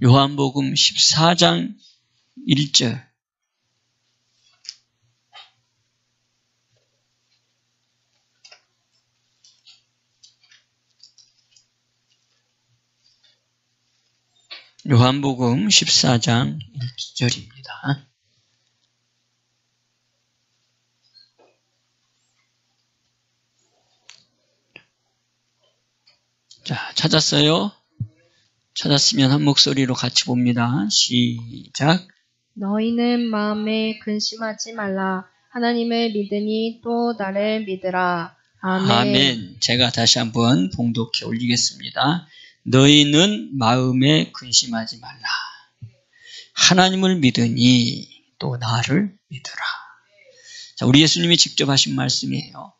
요한복음 14장 1절. 요한복음 14장 1절입니다. 자, 찾았어요? 찾았으면 한 목소리로 같이 봅니다. 시작. 너희는 마음에 근심하지 말라. 하나님을 믿으니 또 나를 믿으라. 아멘. 아멘. 제가 다시 한번 봉독해 올리겠습니다. 너희는 마음에 근심하지 말라. 하나님을 믿으니 또 나를 믿으라. 자, 우리 예수님이 직접 하신 말씀이에요.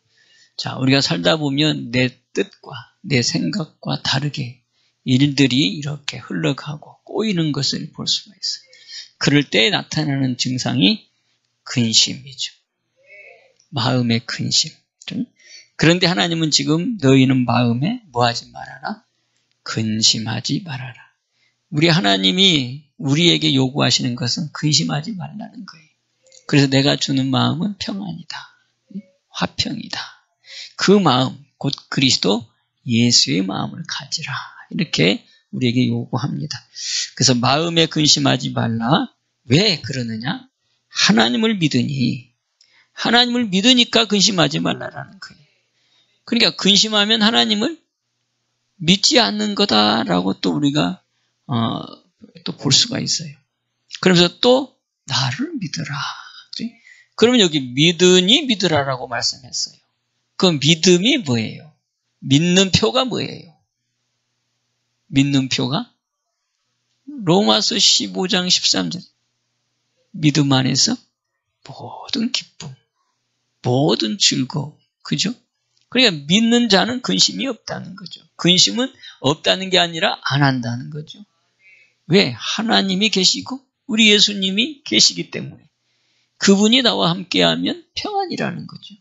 자, 우리가 살다 보면 내 뜻과 내 생각과 다르게 일들이 이렇게 흘러가고 꼬이는 것을 볼 수가 있어요. 그럴 때 나타나는 증상이 근심이죠. 마음의 근심. 그런데 하나님은 지금 너희는 마음에 뭐하지 말아라? 근심하지 말아라. 우리 하나님이 우리에게 요구하시는 것은 근심하지 말라는 거예요. 그래서 내가 주는 마음은 평안이다. 화평이다. 그 마음, 곧 그리스도 예수의 마음을 가지라. 이렇게 우리에게 요구합니다. 그래서 마음에 근심하지 말라. 왜 그러느냐? 하나님을 믿으니까 근심하지 말라라는 거예요. 그러니까 근심하면 하나님을 믿지 않는 거다라고 또 우리가 또 볼 수가 있어요. 그러면서 또 나를 믿으라. 그러면 여기 믿으니 믿으라라고 말씀했어요. 그 믿음이 뭐예요? 믿는 표가 뭐예요? 믿는 표가 로마서 15장 13절. 믿음 안에서 모든 기쁨, 모든 즐거움. 그죠? 그러니까 믿는 자는 근심이 없다는 거죠. 근심은 없다는 게 아니라 안 한다는 거죠. 왜? 하나님이 계시고 우리 예수님이 계시기 때문에. 그분이 나와 함께하면 평안이라는 거죠.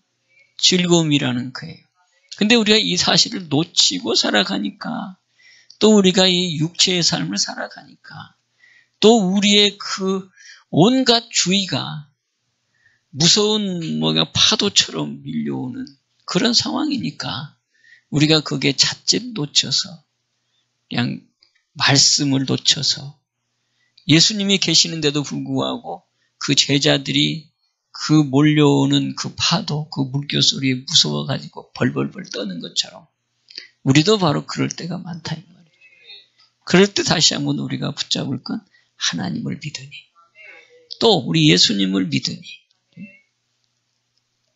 즐거움이라는 거예요. 근데 우리가 이 사실을 놓치고 살아가니까, 또 우리가 이 육체의 삶을 살아가니까, 또 우리의 그 온갖 주의가 무서운 파도처럼 밀려오는 그런 상황이니까 우리가 거기에 잣집 놓쳐서 그냥 말씀을 놓쳐서 예수님이 계시는데도 불구하고 그 제자들이 그 몰려오는 그 파도, 그 물결 소리에 무서워가지고 벌벌벌 떠는 것처럼 우리도 바로 그럴 때가 많다 이 말이에요. 그럴 때 다시 한번 우리가 붙잡을 건 하나님을 믿으니, 또 우리 예수님을 믿으니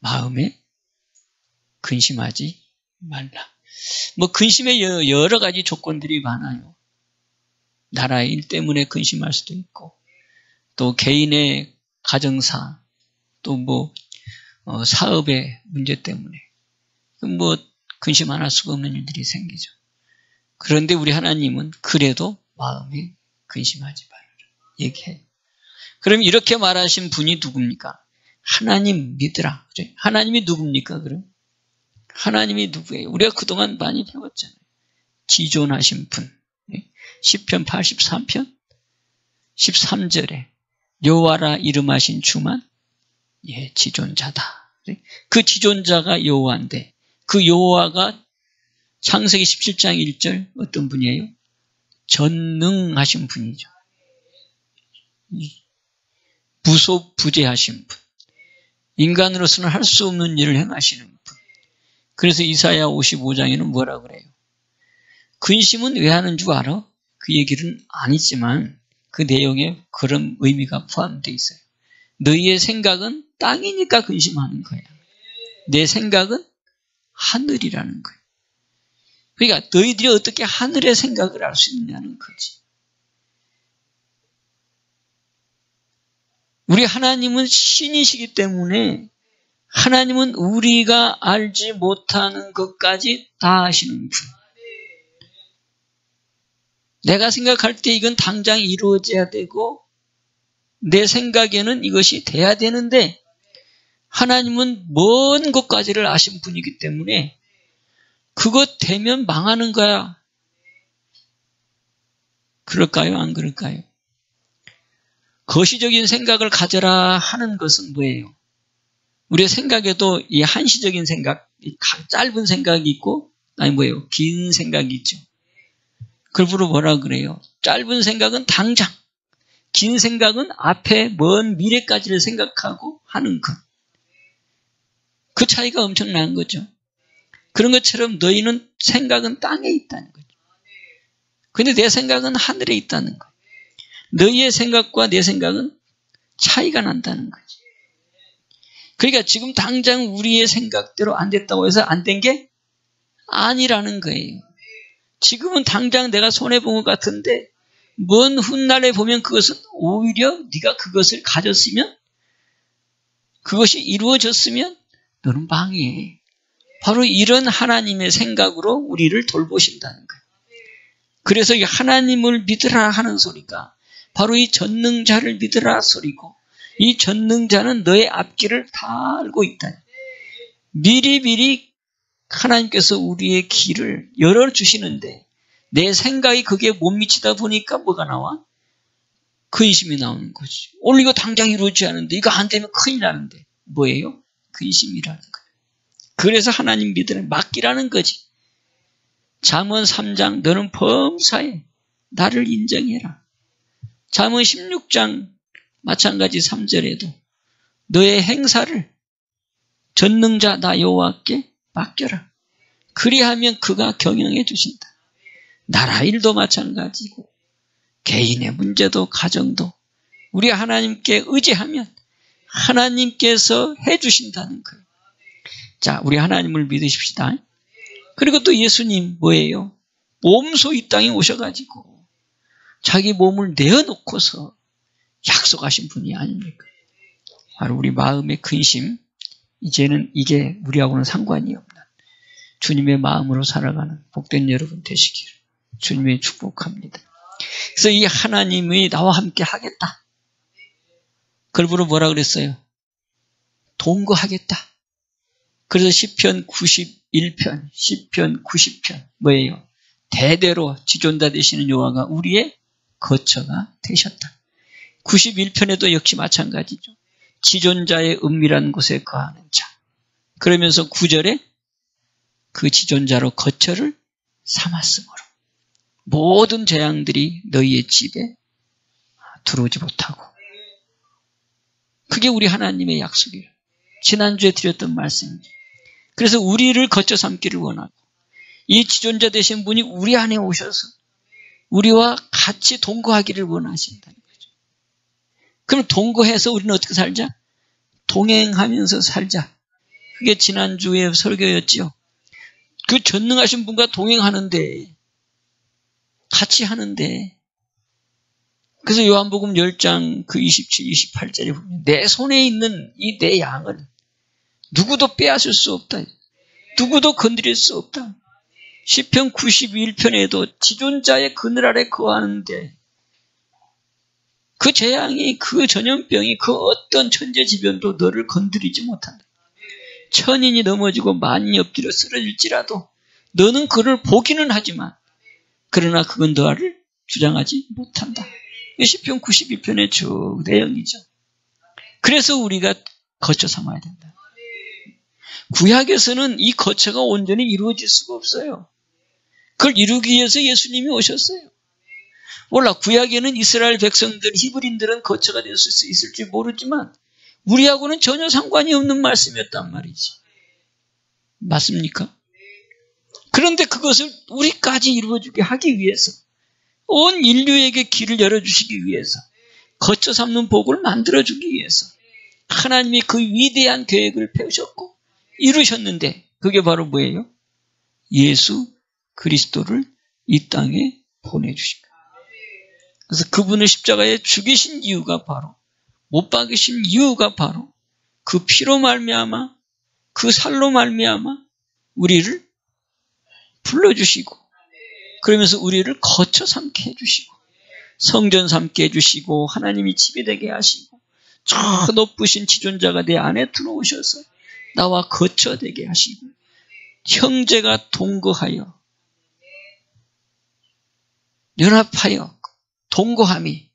마음에 근심하지 말라. 근심의 여러 가지 조건들이 많아요. 나라의 일 때문에 근심할 수도 있고, 또 개인의 가정사, 또 사업의 문제 때문에 근심 안 할 수가 없는 일들이 생기죠. 그런데 우리 하나님은 그래도 마음에 근심하지 말아라 얘기해요. 그럼 이렇게 말하신 분이 누굽니까? 하나님 믿으라. 그래? 하나님이 누굽니까? 그럼 하나님이 누구예요? 우리가 그동안 많이 배웠잖아요. 지존하신 분. 시편 83편 13절에 여호와라 이름하신 주만 지존자다. 그 지존자가 여호와인데, 그 여호와가 창세기 17장 1절 어떤 분이에요? 전능하신 분이죠. 무소부재하신 분. 인간으로서는 할 수 없는 일을 행하시는 분. 그래서 이사야 55장에는 뭐라 그래요? 근심은 왜 하는 줄 알아? 그 얘기는 아니지만 그 내용에 그런 의미가 포함되어 있어요. 너희의 생각은 땅이니까 근심하는 거야. 내 생각은 하늘이라는 거예요. 그러니까 너희들이 어떻게 하늘의 생각을 알 수 있냐는 거지. 우리 하나님은 신이시기 때문에 하나님은 우리가 알지 못하는 것까지 다 아시는 분. 내가 생각할 때 이건 당장 이루어져야 되고 내 생각에는 이것이 돼야 되는데 하나님은 먼 것까지를 아신 분이기 때문에 그것 되면 망하는 거야. 그럴까요? 안 그럴까요? 거시적인 생각을 가져라 하는 것은 뭐예요? 우리의 생각에도 이 한시적인 생각, 짧은 생각이 있고, 아니 뭐예요? 긴 생각이 있죠. 그러므로 뭐라 그래요? 짧은 생각은 당장, 긴 생각은 앞에 먼 미래까지를 생각하고 하는 것. 그 차이가 엄청난 거죠. 그런 것처럼 너희는 생각은 땅에 있다는 거죠. 근데 내 생각은 하늘에 있다는 거예요. 너희의 생각과 내 생각은 차이가 난다는 거죠. 그러니까 지금 당장 우리의 생각대로 안 됐다고 해서 안 된 게 아니라는 거예요. 지금은 당장 내가 손해본 것 같은데 먼 훗날에 보면 그것은 오히려 네가 그것을 가졌으면, 그것이 이루어졌으면 너는 방해해. 바로 이런 하나님의 생각으로 우리를 돌보신다는 거예요. 그래서 이 하나님을 믿으라 하는 소리가 바로 이 전능자를 믿으라 소리고, 이 전능자는 너의 앞길을 다 알고 있다. 미리미리 하나님께서 우리의 길을 열어주시는데 내 생각이 거기에 못 미치다 보니까 뭐가 나와? 근심이 나오는 거지. 오늘 이거 당장 이루어지지 않은데, 이거 안 되면 큰일 나는데. 뭐예요? 근심이라는 거예요. 그래서 하나님 믿으라, 맡기라는 거지. 잠언 3장 너는 범사에 나를 인정해라. 잠언 16장 마찬가지 3절에도 너의 행사를 전능자 나 여호와께 맡겨라. 그리하면 그가 경영해 주신다. 나라 일도 마찬가지고 개인의 문제도 가정도 우리 하나님께 의지하면 하나님께서 해주신다는 거예요. 자, 우리 하나님을 믿으십시다. 그리고 또 예수님 뭐예요? 몸소 이 땅에 오셔가지고 자기 몸을 내어놓고서 약속하신 분이 아닙니까? 바로 우리 마음의 근심, 이제는 이게 우리하고는 상관이 없는 주님의 마음으로 살아가는 복된 여러분 되시기를 주님의 축복합니다. 그래서 이 하나님이 나와 함께 하겠다. 그러므로 뭐라 그랬어요? 동거하겠다. 그래서 시편 91편, 시편 90편 뭐예요? 대대로 지존자 되시는 여호와가 우리의 거처가 되셨다. 91편에도 역시 마찬가지죠. 지존자의 은밀한 곳에 거하는 자. 그러면서 9절에 그 지존자로 거처를 삼았으므로 모든 재앙들이 너희의 집에 들어오지 못하고. 그게 우리 하나님의 약속이에요. 지난주에 드렸던 말씀이죠. 그래서 우리를 거쳐 삼기를 원하고 이 지존자 되신 분이 우리 안에 오셔서 우리와 같이 동거하기를 원하신다는 거죠. 그럼 동거해서 우리는 어떻게 살자? 동행하면서 살자. 그게 지난주의 설교였죠. 그 전능하신 분과 동행하는데, 같이 하는데, 그래서 요한복음 10장 그 27, 28절에 보면 내 손에 있는 이 내 양을 누구도 빼앗을 수 없다. 누구도 건드릴 수 없다. 시편 91편에도 지존자의 그늘 아래 거하는데 그 재앙이, 그 전염병이, 그 어떤 천재지변도 너를 건드리지 못한다. 천인이 넘어지고 만인이 엎드려 쓰러질지라도 너는 그를 보기는 하지만 그러나 그건 너를 주장하지 못한다. 시편 91편의 쭉 내용이죠. 그래서 우리가 거처 삼아야 된다. 구약에서는 이 거처가 온전히 이루어질 수가 없어요. 그걸 이루기 위해서 예수님이 오셨어요. 몰라, 구약에는 이스라엘 백성들, 히브리인들은 거처가 될 수 있을지 모르지만 우리하고는 전혀 상관이 없는 말씀이었단 말이지. 맞습니까? 그런데 그것을 우리까지 이루어주게 하기 위해서, 온 인류에게 길을 열어주시기 위해서, 거처 삼는 복을 만들어주기 위해서 하나님이 그 위대한 계획을 펴셨고 이루셨는데 그게 바로 뭐예요? 예수 그리스도를 이 땅에 보내주신 거예요. 그래서 그분을 십자가에 죽이신 이유가 바로, 못 박으신 이유가 바로 그 피로 말미암아, 그 살로 말미암아 우리를 불러주시고, 그러면서 우리를 거처 삼게 해주시고, 성전 삼게 해주시고, 하나님이 집이 되게 하시고, 저 높으신 지존자가 내 안에 들어오셔서 나와 거처 되게 하시고, 형제가 동거하여 연합하여 동거함이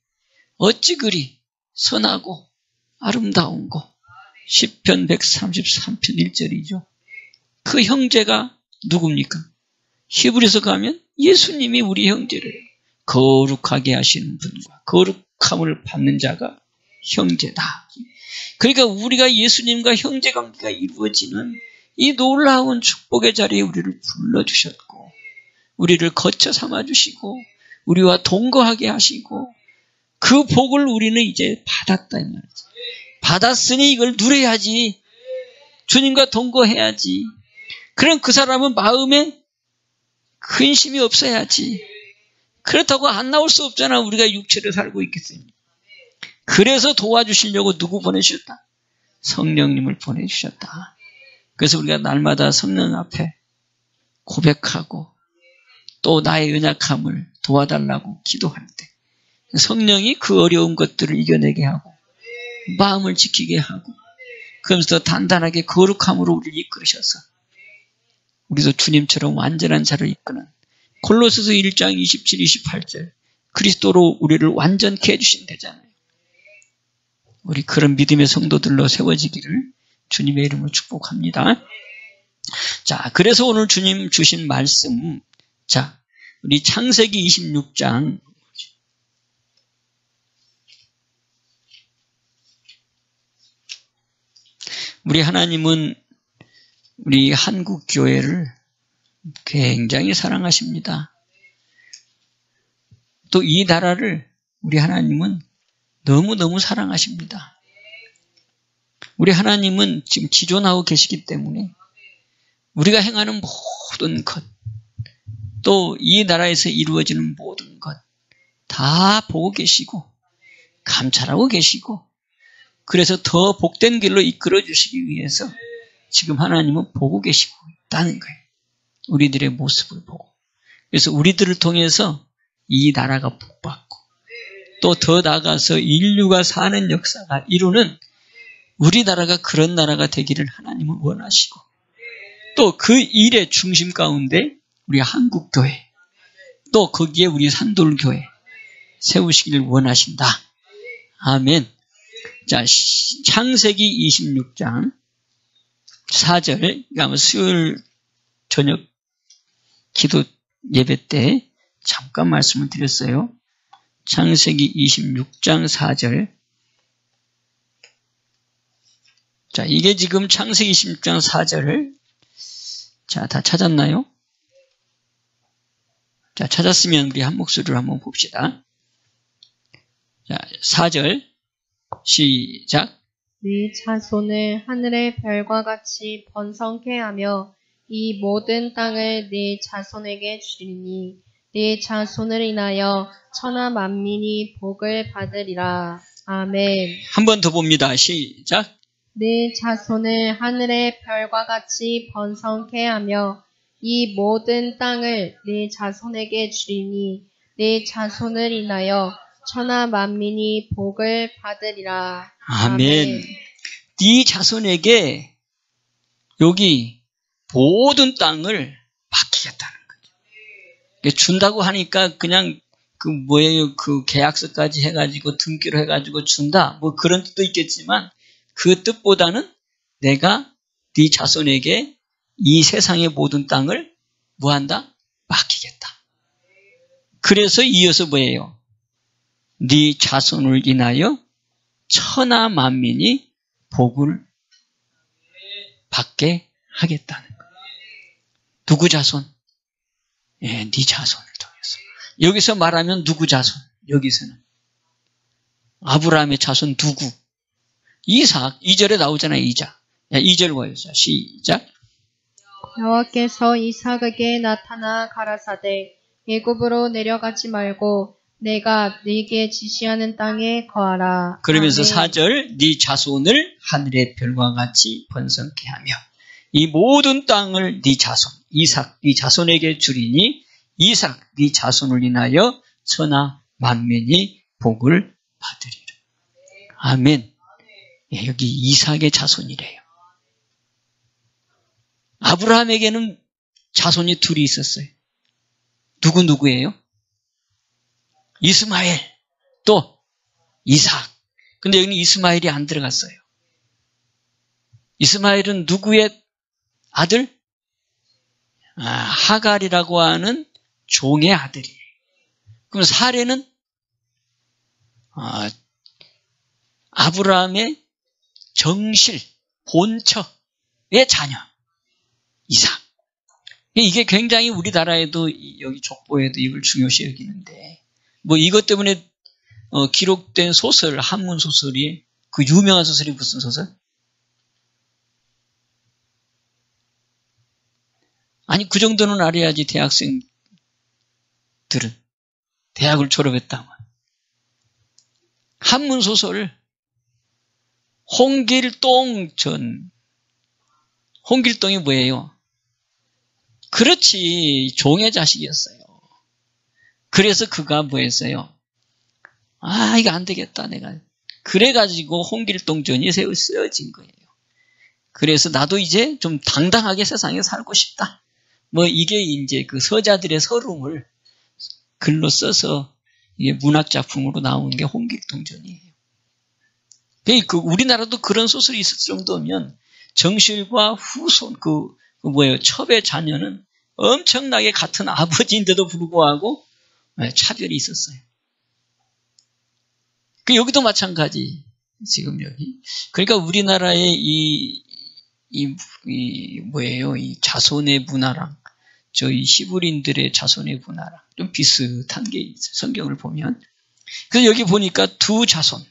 어찌 그리 선하고 아름다운고. 시편 133편 1절이죠. 그 형제가 누굽니까? 히브리서 가면 예수님이 우리 형제를 거룩하게 하시는 분과 거룩함을 받는 자가 형제다. 그러니까 우리가 예수님과 형제관계가 이루어지는 이 놀라운 축복의 자리에 우리를 불러주셨고 우리를 거처 삼아주시고 우리와 동거하게 하시고 그 복을 우리는 이제 받았다 이 말이죠. 받았으니 이걸 누려야지. 주님과 동거해야지. 그럼 그 사람은 마음에 근심이 없어야지. 그렇다고 안 나올 수 없잖아. 우리가 육체를 살고 있겠습니까? 그래서 도와주시려고 누구 보내주셨다? 성령님을 보내주셨다. 그래서 우리가 날마다 성령 앞에 고백하고 또 나의 연약함을 도와달라고 기도할 때 성령이 그 어려운 것들을 이겨내게 하고 마음을 지키게 하고 그러면서 더 단단하게 거룩함으로 우리를 이끌으셔서 우리도 주님처럼 완전한 자를 이끄는 골로새서 1장 27, 28절 그리스도로 우리를 완전케 해주신 되잖아요. 우리 그런 믿음의 성도들로 세워지기를 주님의 이름으로 축복합니다. 자, 그래서 오늘 주님 주신 말씀, 자, 우리 창세기 26장 우리 하나님은 우리 한국 교회를 굉장히 사랑하십니다. 또 이 나라를 우리 하나님은 너무너무 사랑하십니다. 우리 하나님은 지금 지존하고 계시기 때문에 우리가 행하는 모든 것, 또 이 나라에서 이루어지는 모든 것 다 보고 계시고 감찰하고 계시고 그래서 더 복된 길로 이끌어 주시기 위해서 지금 하나님은 보고 계시고 있다는 거예요. 우리들의 모습을 보고. 그래서 우리들을 통해서 이 나라가 복받고 또 더 나아가서 인류가 사는 역사가 이루는 우리나라가 그런 나라가 되기를 하나님은 원하시고 또 그 일의 중심 가운데 우리 한국교회 또 거기에 우리 산돌교회 세우시기를 원하신다. 아멘. 자, 창세기 26장 4절 아마 수요일 저녁 기도 예배 때 잠깐 말씀을 드렸어요. 창세기 26장 4절. 자, 이게 지금 창세기 26장 4절을 자, 다 찾았나요? 자, 찾았으면 우리 한 목소리로 한번 봅시다. 자, 4절 시작. 네 자손을 하늘의 별과 같이 번성케 하며 이 모든 땅을 네 자손에게 주리니 네 자손을 인하여 천하 만민이 복을 받으리라. 아멘. 한 번 더 봅니다. 시작. 네 자손을 하늘의 별과 같이 번성케 하며 이 모든 땅을 네 자손에게 주리니 네 자손을 인하여 천하 만민이 복을 받으리라. 아멘. 네 자손에게 여기 모든 땅을 맡기겠다는 거죠. 준다고 하니까 그냥 그 뭐예요? 그 계약서까지 해가지고 등기로 해가지고 준다. 뭐 그런 뜻도 있겠지만 그 뜻보다는 내가 네 자손에게 이 세상의 모든 땅을 뭐한다? 맡기겠다. 그래서 이어서 뭐예요? 네 자손을 인하여 천하 만민이 복을 받게 하겠다는 거예요. 누구 자손? 예, 네 자손을 통해서. 여기서 말하면 누구 자손? 여기서는 아브라함의 자손 누구? 이삭. 2절에 나오잖아요. 이삭. 2절 보여주세요. 시작. 여호와께서 이삭에게 나타나 가라사대 애굽으로 내려가지 말고 내가 네게 지시하는 땅에 거하라. 그러면서 아멘. 4절 네 자손을 하늘의 별과 같이 번성케 하며 이 모든 땅을 네 자손 이삭 네 자손에게 주리니 이삭 네 자손을 인하여 천하 만민이 복을 받으리라. 아멘. 예, 여기 이삭의 자손이래요. 아브라함에게는 자손이 둘이 있었어요. 누구예요? 이스마엘, 또 이삭. 근데 여기는 이스마엘이 안 들어갔어요. 이스마엘은 누구의 아들? 하갈이라고 하는 종의 아들이에요. 그럼 사레는 아브라함의 정실, 본처의 자녀, 이삭. 이게 굉장히 우리나라에도 여기 족보에도 이걸 중요시 여기는데, 뭐 이것 때문에 기록된 소설, 한문 소설이, 그 유명한 소설이 무슨 소설? 아니, 그 정도는 알아야지 대학생들은. 대학을 졸업했다면. 한문 소설, 홍길동이 뭐예요? 그렇지, 종의 자식이었어요. 그래서 그가 뭐 했어요? 이거 안 되겠다, 내가. 그래가지고 홍길동전이 쓰여진 거예요. 그래서 나도 이제 좀 당당하게 세상에 살고 싶다. 뭐 이게 이제 그 서자들의 서름을 글로 써서 이게 문학작품으로 나온 게 홍길동전이에요. 우리나라도 그런 소설이 있을 정도면 정실과 후손, 첩의 자녀는 엄청나게 같은 아버지인데도 불구하고 차별이 있었어요. 여기도 마찬가지. 지금 여기. 그러니까 우리나라의 이 자손의 문화랑 저희 히브리인들의 자손의 문화랑 좀 비슷한 게 있어요. 성경을 보면. 그래서 여기 보니까 두 자손.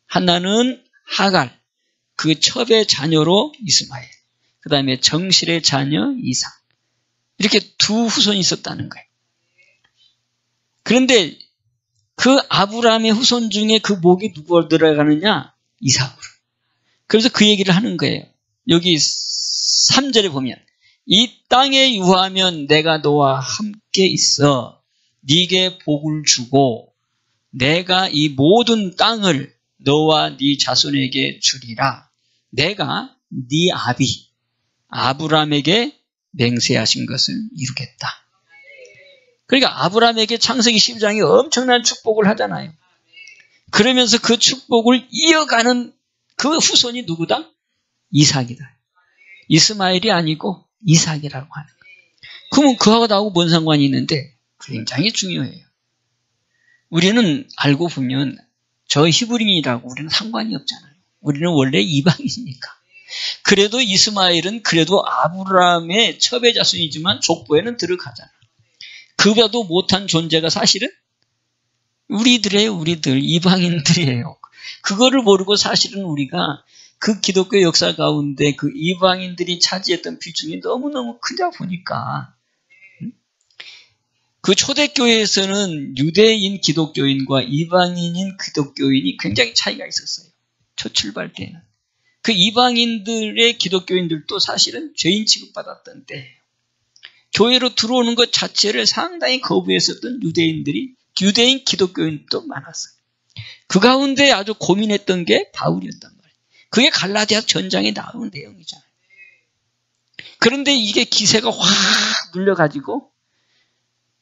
하나는 하갈, 그 첩의 자녀로 이스마엘. 그 다음에 정실의 자녀 이삭. 이렇게 두 후손이 있었다는 거예요. 그런데 그 아브라함의 후손 중에 그 목이 누구로 들어가느냐? 이삭으로. 그래서 그 얘기를 하는 거예요. 여기 3절에 보면 이 땅에 유하면 내가 너와 함께 있어 네게 복을 주고 내가 이 모든 땅을 너와 네 자손에게 주리라. 내가 네 아비 아브라함에게 맹세하신 것을 이루겠다. 그러니까 아브라함에게 창세기 12장이 엄청난 축복을 하잖아요. 그러면서 그 축복을 이어가는 그 후손이 누구다? 이삭이다. 이스마엘이 아니고 이삭이라고 하는 거예요. 그러면 그하고 나하고 뭔 상관이 있는데 굉장히 중요해요. 우리는 알고 보면 저 히브리인이라고 우리는 상관이 없잖아요. 우리는 원래 이방인이니까. 그래도 이스마엘은 그래도 아브라함의 첩의 자손이지만 족보에는 들어가잖아. 그보다도 못한 존재가 사실은 우리들 이방인들이에요. 그거를 모르고 사실은 우리가 그 기독교 역사 가운데 그 이방인들이 차지했던 비중이 너무너무 크다 보니까 그 초대교회에서는 유대인 기독교인과 이방인인 기독교인이 굉장히 차이가 있었어요. 첫 출발 때는. 그 이방인들의 기독교인들도 사실은 죄인 취급받았던 때예요. 교회로 들어오는 것 자체를 상당히 거부했었던 유대인 기독교인도 많았어요. 그 가운데 아주 고민했던 게 바울이었단 말이에요. 그게 갈라디아 전장에 나온 내용이잖아요. 그런데 이게 기세가 확 눌려가지고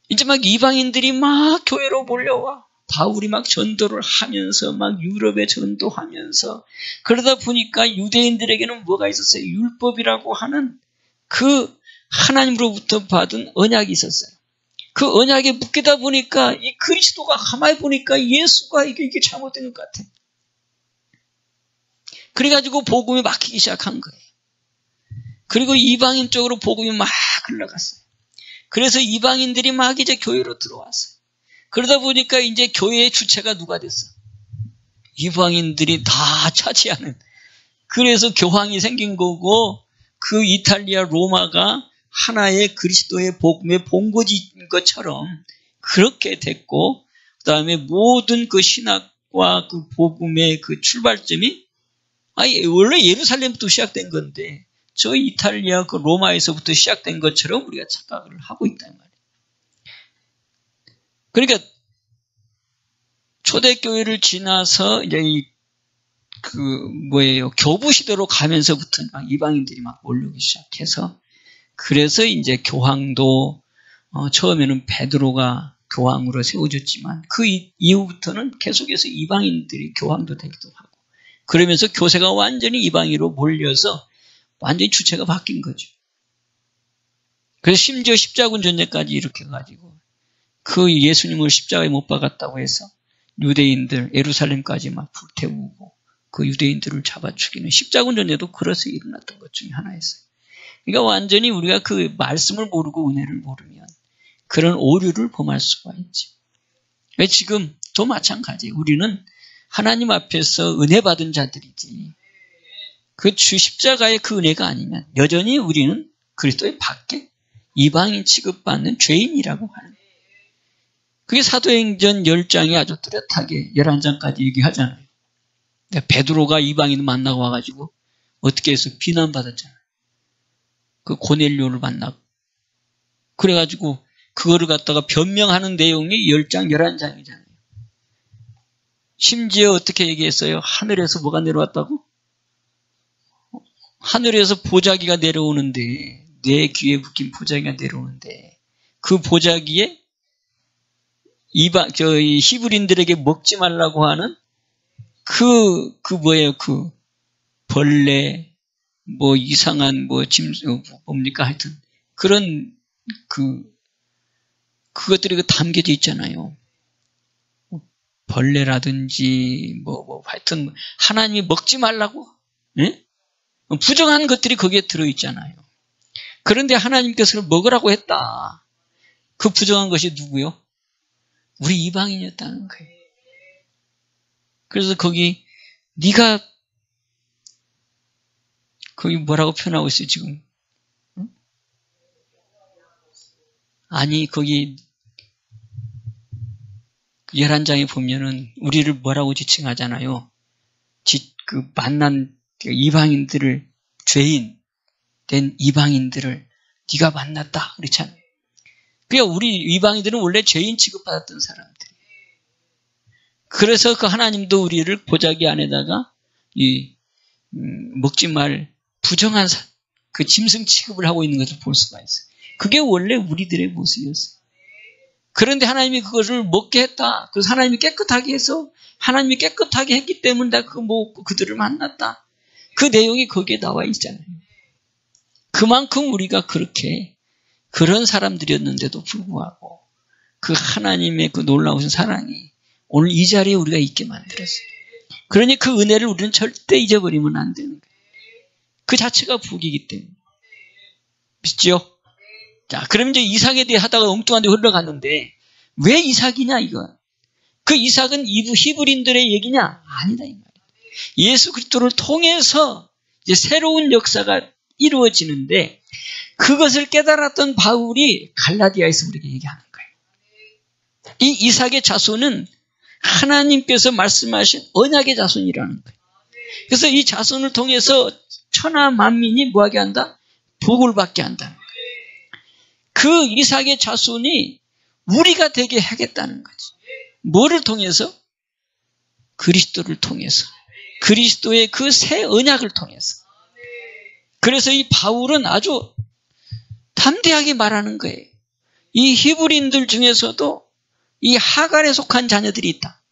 이제 막 이방인들이 막 교회로 몰려와. 바울이 막 전도를 하면서 막 유럽에 전도하면서 그러다 보니까 유대인들에게는 뭐가 있었어요? 율법이라고 하는 그 하나님으로부터 받은 언약이 있었어요. 그 언약에 묶이다 보니까 이 그리스도가 가만히 보니까 예수가 이게 잘못된 것 같아. 그래가지고 복음이 막히기 시작한 거예요. 그리고 이방인 쪽으로 복음이 막 흘러갔어요. 그래서 이방인들이 막 이제 교회로 들어왔어요. 그러다 보니까 이제 교회의 주체가 누가 됐어? 이방인들이 다 차지하는. 그래서 교황이 생긴 거고 그 이탈리아 로마가 하나의 그리스도의 복음의 본거지인 것처럼 그렇게 됐고 그 다음에 모든 그 신학과 그 복음의 그 출발점이 원래 예루살렘부터 시작된 건데 저 이탈리아 그 로마에서부터 시작된 것처럼 우리가 착각을 하고 있단 말이에요. 그러니까 초대교회를 지나서 이제 교부 시대로 가면서부터 막 이방인들이 막 몰려오기 시작해서 그래서 이제 교황도 처음에는 베드로가 교황으로 세워졌지만 그 이후부터는 계속해서 이방인들이 교황도 되기도 하고 그러면서 교세가 완전히 이방인으로 몰려서 완전히 주체가 바뀐 거죠. 그래서 심지어 십자군 전쟁까지 일으켜가지고 그 예수님을 십자가에 못 박았다고 해서 유대인들 예루살렘까지 막 불태우고 그 유대인들을 잡아 죽이는 십자군 전쟁도 그래서 일어났던 것 중에 하나였어요. 그러니까 완전히 우리가 그 말씀을 모르고 은혜를 모르면 그런 오류를 범할 수가 있죠. 지금도 마찬가지예요. 우리는 하나님 앞에서 은혜 받은 자들이지 그 주 십자가의 그 은혜가 아니면 여전히 우리는 그리스도의 밖에 이방인 취급받는 죄인이라고 하는 거예요. 그게 사도행전 10장에 아주 뚜렷하게 11장까지 얘기하잖아요. 베드로가 이방인 만나고 와가지고 어떻게 해서 비난받았잖아요. 그 고넬료를 만나고 그래가지고 그거를 갖다가 변명하는 내용이 10장 11장이잖아요. 심지어 어떻게 얘기했어요? 하늘에서 뭐가 내려왔다고? 하늘에서 보자기가 내려오는데 내 귀에 붙긴 보자기가 내려오는데 그 보자기에 히브리인들에게 먹지 말라고 하는 그 벌레 뭐 이상한 뭡니까 하여튼 그런 그것들이 담겨져 있잖아요. 벌레라든지 하여튼 하나님이 먹지 말라고 예? 부정한 것들이 거기에 들어있잖아요. 그런데 하나님께서 먹으라고 했다. 그 부정한 것이 누구요? 우리 이방인이었다는 거예요. 그래서 거기 네가 거기 뭐라고 표현하고 있어요 지금? 응? 아니 거기 11장에 보면은 우리를 뭐라고 지칭하잖아요. 만난 이방인들을 죄인 된 이방인들을 네가 만났다 그렇잖아요. 그러니까 우리 이방인들은 원래 죄인 취급받았던 사람들. 그래서 그 하나님도 우리를 보자기 안에다가 먹지 말 부정한 그 짐승 취급을 하고 있는 것을 볼 수가 있어요. 그게 원래 우리들의 모습이었어요. 그런데 하나님이 그것을 먹게 했다. 그래서 하나님이 깨끗하게 해서 하나님이 깨끗하게 했기 때문에 내가 그거 먹고 그들을 만났다. 그 내용이 거기에 나와 있잖아요. 그만큼 우리가 그렇게 그런 사람들이었는데도 불구하고 그 하나님의 그 놀라운 사랑이 오늘 이 자리에 우리가 있게 만들었어요. 그러니 그 은혜를 우리는 절대 잊어버리면 안 되는 거예요. 그 자체가 복이기 때문에. 믿죠? 자, 그럼 이제 이삭에 대해 하다가 엉뚱한 데 흘러갔는데 왜 이삭이냐 이거. 그 이삭은 히브리인들의 얘기냐? 아니다 이 말이에요. 예수 그리스도를 통해서 이제 새로운 역사가 이루어지는데 그것을 깨달았던 바울이 갈라디아에서 우리에게 얘기하는 거예요. 이 이삭의 자손은 하나님께서 말씀하신 언약의 자손이라는 거예요. 그래서 이 자손을 통해서 천하 만민이 뭐하게 한다? 복을 받게 한다는 거예요. 그 이삭의 자손이 우리가 되게 하겠다는 거지. 뭐를 통해서? 그리스도를 통해서. 그리스도의 그 새 언약을 통해서. 그래서 이 바울은 아주 담대하게 말하는 거예요. 이 히브리인들 중에서도 이 하갈에 속한 자녀들이 있다.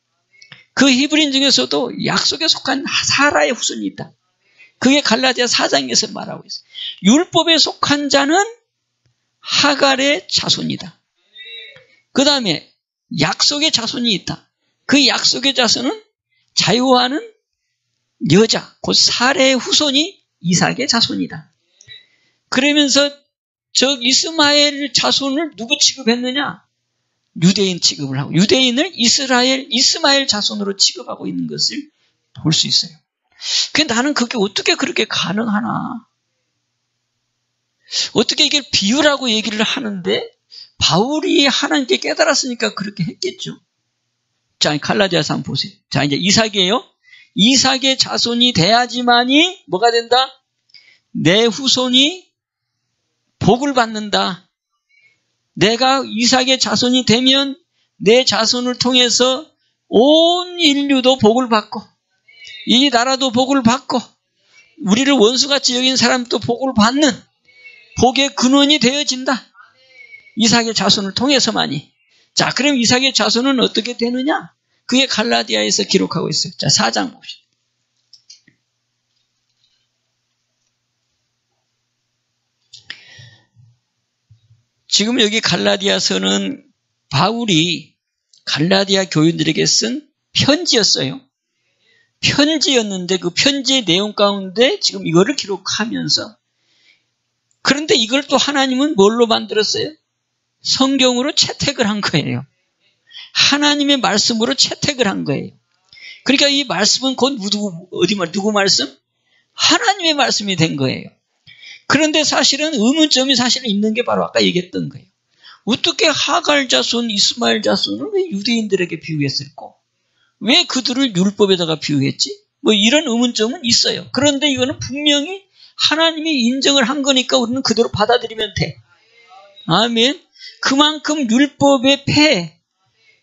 그 히브리인 중에서도 약속에 속한 사라의 후손이 있다. 그게 갈라디아 4장에서 말하고 있어요. 율법에 속한 자는 하갈의 자손이다. 그 다음에 약속의 자손이 있다. 그 약속의 자손은 자유하는 여자, 곧 사라의 후손이 이삭의 자손이다. 그러면서 저 이스마엘 자손을 누구 취급했느냐? 유대인 취급을 하고 유대인을 이스마엘 자손으로 취급하고 있는 것을 볼 수 있어요. 근데 나는 그게 어떻게 그렇게 가능하나? 어떻게 이게 비유라고 얘기를 하는데 바울이 하나님께 깨달았으니까 그렇게 했겠죠. 자, 갈라디아서 한번 보세요. 자, 이제 이삭이에요. 이삭의 자손이 돼야지만이 뭐가 된다? 내 후손이 복을 받는다. 내가 이삭의 자손이 되면 내 자손을 통해서 온 인류도 복을 받고 이 나라도 복을 받고 우리를 원수같이 여긴 사람도 복을 받는 복의 근원이 되어진다. 이삭의 자손을 통해서만이. 자, 그럼 이삭의 자손은 어떻게 되느냐? 그게 갈라디아에서 기록하고 있어요. 자, 4장 봅시다. 지금 여기 갈라디아서는 바울이 갈라디아 교인들에게 쓴 편지였어요. 편지였는데 그 편지의 내용 가운데 지금 이거를 기록하면서, 그런데 이걸 또 하나님은 뭘로 만들었어요? 성경으로 채택을 한 거예요. 하나님의 말씀으로 채택을 한 거예요. 그러니까 이 말씀은 곧 누구 말씀? 하나님의 말씀이 된 거예요. 그런데 사실은 의문점이 사실은 있는 게 바로 아까 얘기했던 거예요. 어떻게 하갈 자손, 이스마엘 자손을 왜 유대인들에게 비유했을까? 왜 그들을 율법에다가 비유했지? 뭐 이런 의문점은 있어요. 그런데 이거는 분명히 하나님이 인정을 한 거니까 우리는 그대로 받아들이면 돼. 아멘. 그만큼 율법의 폐해,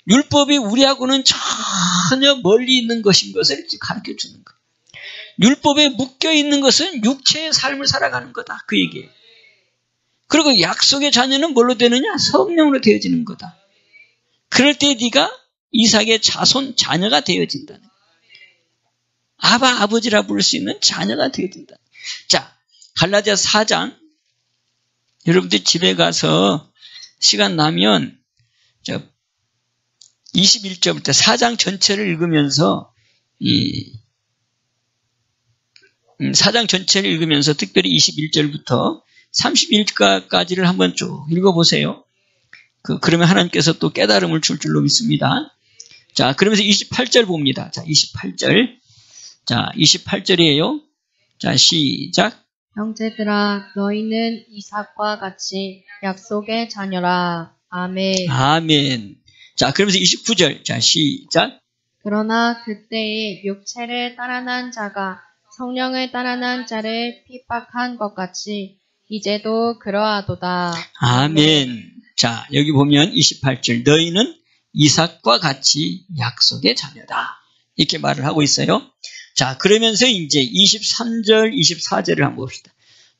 율법이 우리하고는 전혀 멀리 있는 것인 것을 가르쳐 주는 거예요. 율법에 묶여 있는 것은 육체의 삶을 살아가는 거다. 그 얘기예요. 그리고 약속의 자녀는 뭘로 되느냐? 성령으로 되어지는 거다. 그럴 때 네가 이삭의 자손, 자녀가 되어진다는 거예요. 아버지라 부를 수 있는 자녀가 되어진다. 자, 갈라디아 4장. 여러분들 집에 가서 시간 나면 21절부터 4장 전체를 읽으면서 4장 전체를 읽으면서 특별히 21절부터 31절까지를 한번 쭉 읽어보세요. 그러면 하나님께서 또 깨달음을 줄 줄로 믿습니다. 자, 그러면서 28절 봅니다. 자, 28절. 자, 28절이에요. 자, 시작. 형제들아, 너희는 이삭과 같이 약속의 자녀라. 아멘. 아멘. 자, 그러면서 29절. 자, 시작. 그러나 그때의 육체를 따라난 자가 성령을 따라난 자를 핍박한 것 같이 이제도 그러하도다. 아멘. 자, 여기 보면 28절. 너희는 이삭과 같이 약속의 자녀다. 이렇게 말을 하고 있어요. 자, 그러면서 이제 23절, 24절을 한번 봅시다.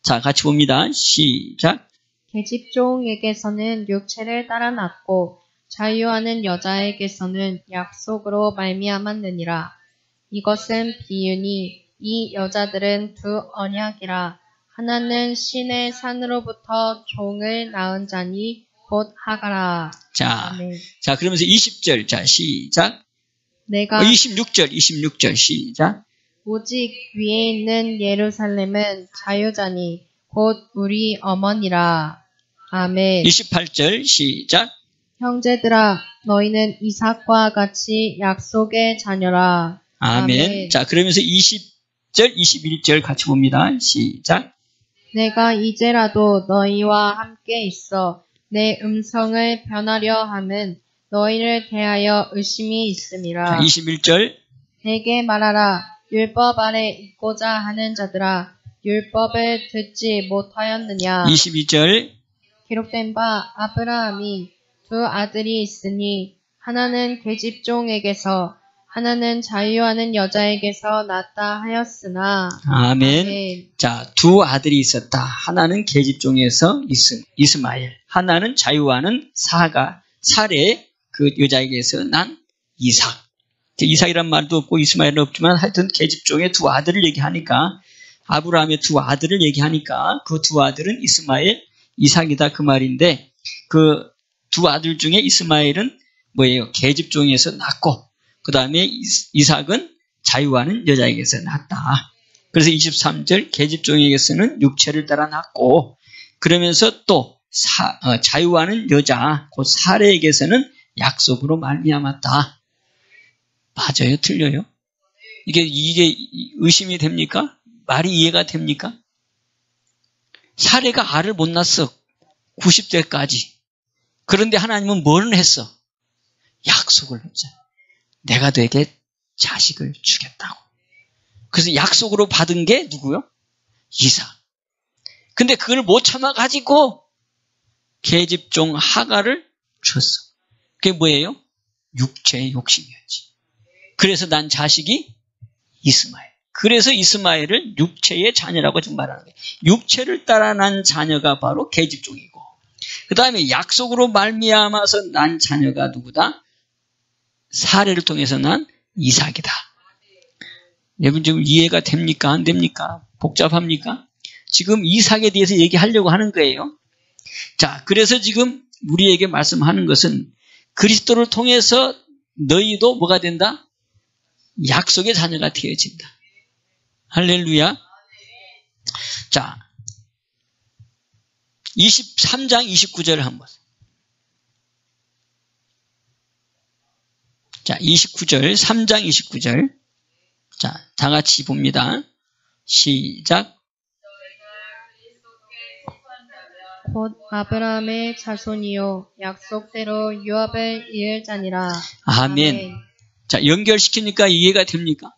자, 같이 봅니다. 시작. 계집종에게서는 육체를 따라 났고 자유하는 여자에게서는 약속으로 말미암았느니라. 이것은 비유니 이 여자들은 두 언약이라. 하나는 신의 산으로부터 종을 낳은 자니 곧 하가라. 자, 아멘. 자, 그러면서 20절. 자, 시작. 내가 26절 시작. 오직 위에 있는 예루살렘은 자유자니 곧 우리 어머니라. 아멘. 28절 시작. 형제들아, 너희는 이삭과 같이 약속의 자녀라. 아멘. 아멘. 자, 그러면서 20절, 21절 같이 봅니다. 시작. 내가 이제라도 너희와 함께 있어 내 음성을 변하려 함은 너희를 대하여 의심이 있음이라. 자, 21절. 내게 말하라. 율법 아래 있고자 하는 자들아, 율법을 듣지 못하였느냐. 22절. 기록된 바 아브라함이 두 아들이 있으니 하나는 계집종에게서 하나는 자유하는 여자에게서 낳았다 하였으나. 아멘. 아멘. 자, 두 아들이 있었다. 하나는 계집종에서 이스마엘, 하나는 자유하는 사레, 그 여자에게서 난 이삭. 이삭이란 말도 없고 이스마엘은 없지만 하여튼 계집종의 두 아들을 얘기하니까, 아브라함의 두 아들을 얘기하니까 그 두 아들은 이스마엘, 이삭이다 그 말인데, 그 두 아들 중에 이스마엘은 뭐예요? 계집종에서 낳고, 그 다음에 이삭은 자유하는 여자에게서 낳았다. 그래서 23절 계집종에게서는 육체를 따라 낳고, 그러면서 또 자유하는 여자 곧 사레에게서는 약속으로 말미암았다. 맞아요? 틀려요? 이게 의심이 됩니까? 말이 이해가 됩니까? 사레가 알을 못 낳았어. 90대까지. 그런데 하나님은 뭘 했어? 약속을 했잖아요. 내가 너에게 자식을 주겠다고. 그래서 약속으로 받은 게 누구요? 이삭. 근데 그걸 못 참아가지고 계집종 하가를 줬어. 그게 뭐예요? 육체의 욕심이었지. 그래서 난 자식이 이스마엘. 그래서 이스마엘을 육체의 자녀라고 지금 말하는 거예요. 육체를 따라 난 자녀가 바로 계집종이고, 그 다음에 약속으로 말미암아서 난 자녀가 누구다? 사례를 통해서 난 이삭이다. 여러분 지금 이해가 됩니까? 안 됩니까? 복잡합니까? 지금 이삭에 대해서 얘기하려고 하는 거예요. 자, 그래서 지금 우리에게 말씀하는 것은 그리스도를 통해서 너희도 뭐가 된다? 약속의 자녀가 되어진다. 할렐루야. 자, 23장 29절을 한번. 자, 29절, 3장 29절. 자, 다 같이 봅니다. 시작. 곧 아브라함의 자손이요 약속대로 유업을 이을 자니라. 아멘. 자, 연결시키니까 이해가 됩니까?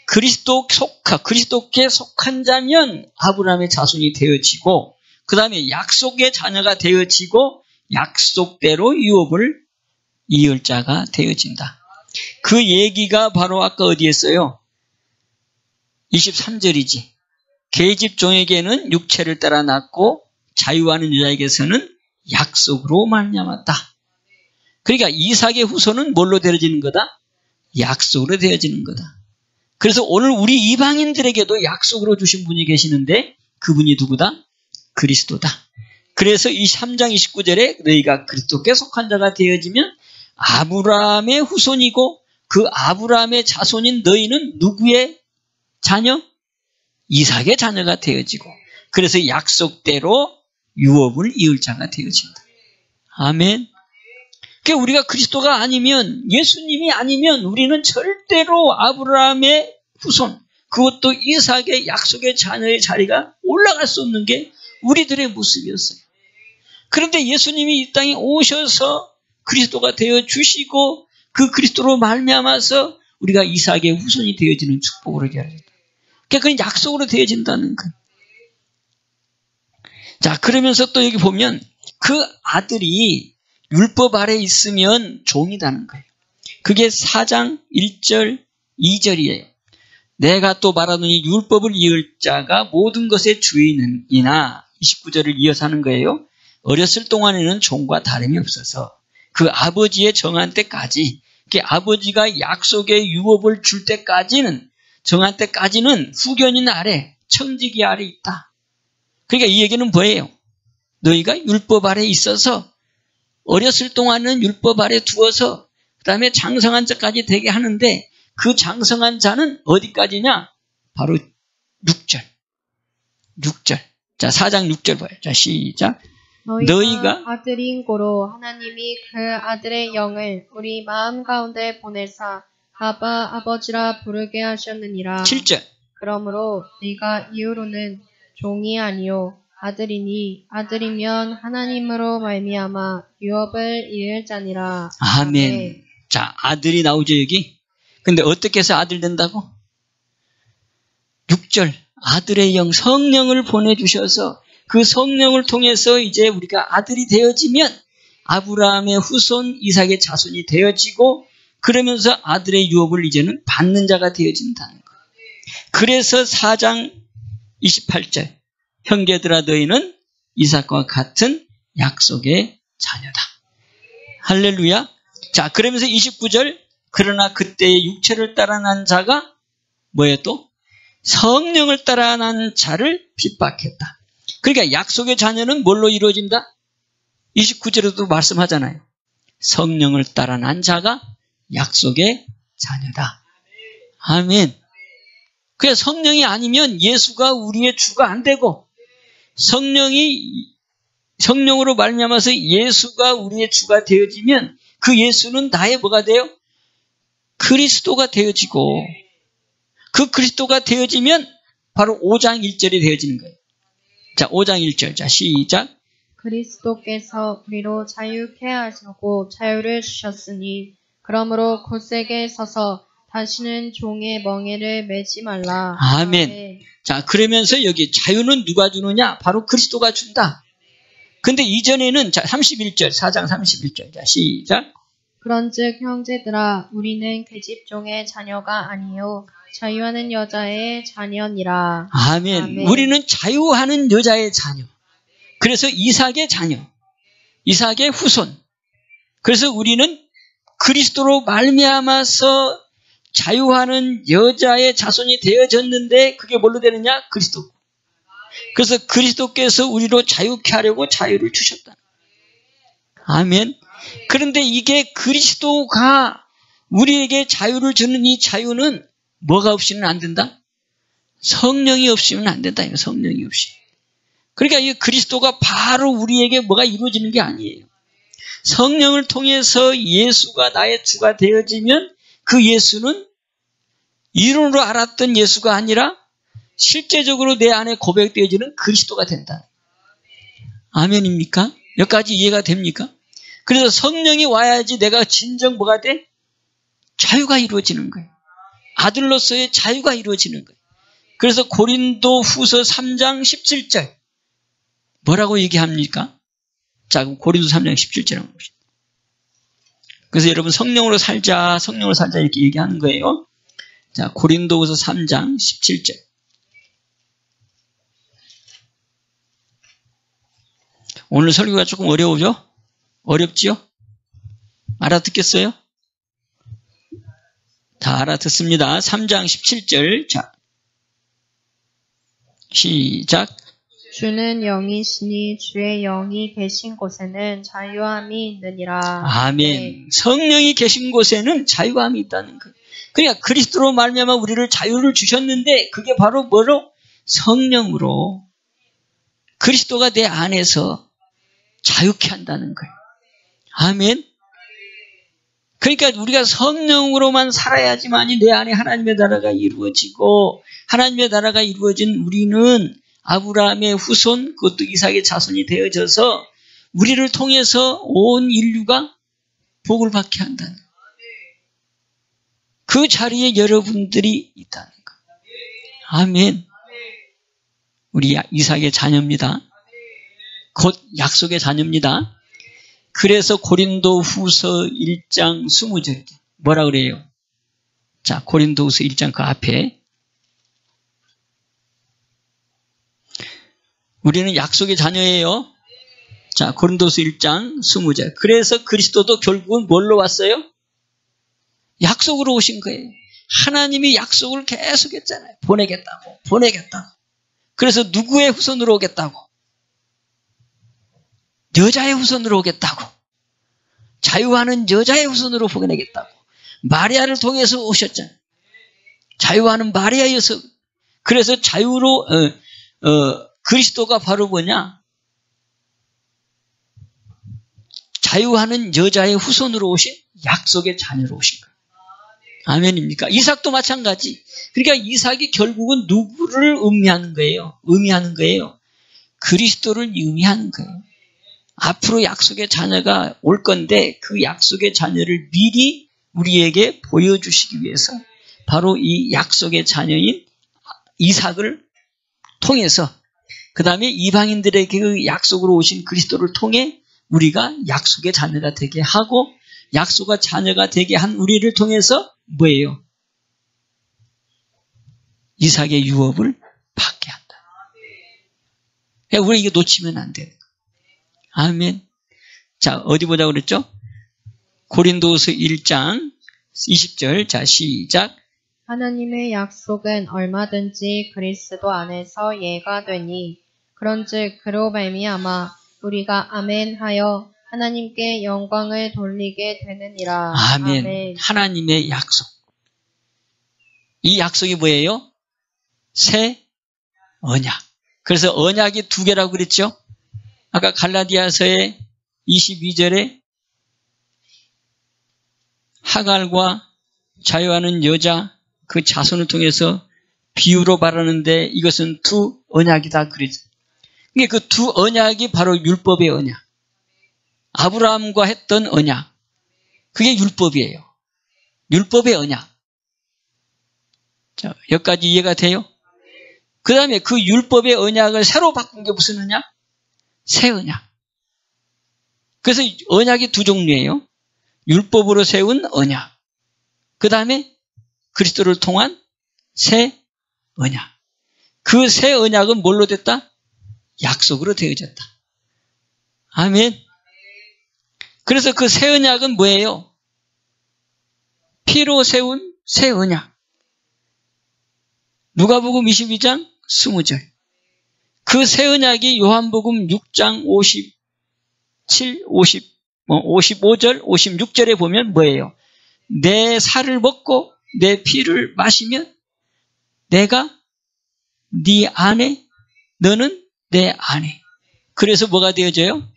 그리스도께 속한 자면 아브라함의 자손이 되어지고, 그 다음에 약속의 자녀가 되어지고, 약속대로 유업을 이을 자가 되어진다. 그 얘기가 바로 아까 어디에 있어요? 23절이지. 계집 종에게는 육체를 따라 낳고 자유하는 여자에게서는 약속으로 말미암았다. 그러니까 이삭의 후손은 뭘로 되어지는 거다? 약속으로 되어지는 거다. 그래서 오늘 우리 이방인들에게도 약속으로 주신 분이 계시는데 그분이 누구다? 그리스도다. 그래서 이 3장 29절에 너희가 그리스도께 속한 자가 되어지면 아브라함의 후손이고 그 아브라함의 자손인 너희는 누구의 자녀? 이삭의 자녀가 되어지고, 그래서 약속대로 유업을 이을 자가 되어진다. 아멘. 그러니까 우리가 그리스도가 아니면, 예수님이 아니면 우리는 절대로 아브라함의 후손, 그것도 이삭의 약속의 자녀의 자리가 올라갈 수 없는 게 우리들의 모습이었어요. 그런데 예수님이 이 땅에 오셔서 그리스도가 되어 주시고 그 그리스도로 말미암아서 우리가 이삭의 후손이 되어지는 축복으로 되어진다. 그러니까 그건 약속으로 되어진다는 거예요. 자, 그러면서 또 여기 보면 그 아들이 율법 아래 있으면 종이라는 거예요. 그게 4장 1절 2절이에요. 내가 또 말하노니 율법을 이을 자가 모든 것의 주인이나 29절을 이어서 하는 거예요. 어렸을 동안에는 종과 다름이 없어서 그 아버지의 정한 때까지, 그 아버지가 약속의 유업을 줄 때까지는, 정한 때까지는 후견인 아래, 청지기 아래 있다. 그러니까 이 얘기는 뭐예요? 너희가 율법 아래 있어서 어렸을 동안은 율법 아래 두어서 그 다음에 장성한 자까지 되게 하는데 그 장성한 자는 어디까지냐? 바로 6절. 자, 4장 6절 봐요. 자, 시작. 너희가 아들인 고로 하나님이 그 아들의 영을 우리 마음 가운데 보내사 아바 아버지라 부르게 하셨느니라. 7절. 그러므로 네가 이후로는 종이 아니요 아들이니 아들이면 하나님으로 말미암아 유업을 이을 자니라. 아멘. 자, 아들이 나오죠 여기. 근데 어떻게 해서 아들 된다고? 6절. 아들의 영, 성령을 보내주셔서 그 성령을 통해서 이제 우리가 아들이 되어지면 아브라함의 후손 이삭의 자손이 되어지고, 그러면서 아들의 유업을 이제는 받는 자가 되어진다는 거예요. 그래서 4장 28절. 형제들아 너희는 이삭과 같은 약속의 자녀다. 할렐루야. 자, 그러면서 29절. 그러나 그때의 육체를 따라 난 자가 뭐예요 또? 성령을 따라 난 자를 핍박했다. 그러니까 약속의 자녀는 뭘로 이루어진다? 29절에도 말씀하잖아요. 성령을 따라 난 자가 약속의 자녀다. 아멘. 그냥 성령이 아니면 예수가 우리의 주가 안 되고, 성령으로 말미암아서 예수가 우리의 주가 되어지면 그 예수는 나의 뭐가 돼요? 그리스도가 되어지고, 그 그리스도가 되어지면 바로 5장 1절이 되어지는 거예요. 자, 5장 1절. 자, 시작. 그리스도께서 우리로 자유케 하시고 자유를 주셨으니 그러므로 굳세게 서서 다시는 종의 멍에를 매지 말라. 아멘. 자, 그러면서 여기 자유는 누가 주느냐? 바로 그리스도가 준다. 근데 이전에는 자, 31절, 4장 31절. 자, 시작. 그런즉 형제들아 우리는 계집종의 자녀가 아니요 자유하는 여자의 자녀니라. 아멘. 우리는 자유하는 여자의 자녀. 그래서 이삭의 자녀. 이삭의 후손. 그래서 우리는 그리스도로 말미암아서 자유하는 여자의 자손이 되어졌는데 그게 뭘로 되느냐? 그리스도. 그래서 그리스도께서 우리로 자유케 하려고 자유를 주셨다. 아멘. 그런데 이게 그리스도가 우리에게 자유를 주는 이 자유는 뭐가 없이는 안 된다? 성령이 없이는 안 된다. 성령이 없이. 그러니까 이 그리스도가 바로 우리에게 뭐가 이루어지는 게 아니에요. 성령을 통해서 예수가 나의 주가 되어지면 그 예수는 이론으로 알았던 예수가 아니라 실제적으로 내 안에 고백되어지는 그리스도가 된다. 아멘입니까? 여기까지 이해가 됩니까? 그래서 성령이 와야지 내가 진정 뭐가 돼? 자유가 이루어지는 거예요. 아들로서의 자유가 이루어지는 거예요. 그래서 고린도 후서 3장 17절 뭐라고 얘기합니까? 자, 그럼 고린도 3장 17절 한번 봅시다. 그래서 여러분 성령으로 살자 이렇게 얘기하는 거예요. 자, 고린도후서 3장 17절. 오늘 설교가 조금 어려우죠? 어렵지요? 알아듣겠어요? 다 알아듣습니다. 3장 17절. 자, 시작. 주는 영이시니 주의 영이 계신 곳에는 자유함이 있느니라. 아멘. 네. 성령이 계신 곳에는 자유함이 있다는 거예요. 그러니까 그리스도로 말미암아 우리를 자유를 주셨는데 그게 바로 뭐로? 성령으로. 그리스도가 내 안에서 자유케 한다는 거예요. 아멘. 그러니까 우리가 성령으로만 살아야지만이 내 안에 하나님의 나라가 이루어지고 하나님의 나라가 이루어진 우리는 아브라함의 후손, 그것도 이삭의 자손이 되어져서 우리를 통해서 온 인류가 복을 받게 한다는 거예요. 그 자리에 여러분들이 있다는 거예요. 아멘. 우리 이삭의 자녀입니다. 곧 약속의 자녀입니다. 그래서 고린도 후서 1장 20절 뭐라 그래요? 자, 고린도 후서 1장 그 앞에 우리는 약속의 자녀예요. 자, 고린도서 1장 20절. 그래서 그리스도도 결국은 뭘로 왔어요? 약속으로 오신 거예요. 하나님이 약속을 계속 했잖아요. 보내겠다고. 그래서 누구의 후손으로 오겠다고? 여자의 후손으로 오겠다고. 자유하는 여자의 후손으로 보내겠다고. 마리아를 통해서 오셨잖아요. 자유하는 마리아여서. 그래서 자유로 그리스도가 바로 뭐냐? 자유하는 여자의 후손으로 오신 약속의 자녀로 오신 거예요. 아멘입니까? 이삭도 마찬가지. 그러니까 이삭이 결국은 누구를 의미하는 거예요? 그리스도를 의미하는 거예요. 앞으로 약속의 자녀가 올 건데 그 약속의 자녀를 미리 우리에게 보여주시기 위해서 바로 이 약속의 자녀인 이삭을 통해서 그 다음에 이방인들에게 그 약속으로 오신 그리스도를 통해 우리가 약속의 자녀가 되게 하고 약속의 자녀가 되게 한 우리를 통해서 뭐예요? 이삭의 유업을 받게 한다. 그러니까 우리 이거 놓치면 안 돼요. 아멘. 자, 어디 보자고 그랬죠? 고린도서 1장 20절. 자, 시작. 하나님의 약속은 얼마든지 그리스도 안에서 예가 되니 그런즉 그로 말미암아 우리가 아멘하여 하나님께 영광을 돌리게 되느니라. 아멘. 아멘. 하나님의 약속. 이 약속이 뭐예요? 새 언약. 그래서 언약이 두 개라고 그랬죠? 아까 갈라디아서의 22절에 하갈과 자유하는 여자 그 자손을 통해서 비유로 말하는데 이것은 두 언약이다 그랬죠. 그러니까 그 두 언약이 바로 율법의 언약. 아브라함과 했던 언약. 그게 율법이에요. 율법의 언약. 자, 여기까지 이해가 돼요? 그 다음에 그 율법의 언약을 새로 바꾼 게 무슨 언약? 새 언약. 그래서 언약이 두 종류예요. 율법으로 세운 언약. 그 다음에 그리스도를 통한 새 언약. 그 새 언약은 뭘로 됐다? 약속으로 되어졌다. 아멘. 그래서 그 새 언약은 뭐예요? 피로 세운 새 언약. 누가복음 22장 20절. 그 새 언약이 요한복음 6장 57, 55절, 56절에 보면 뭐예요? 내 살을 먹고 내 피를 마시면 내가 네 안에, 너는 내 안에. 그래서 뭐가 되어져요?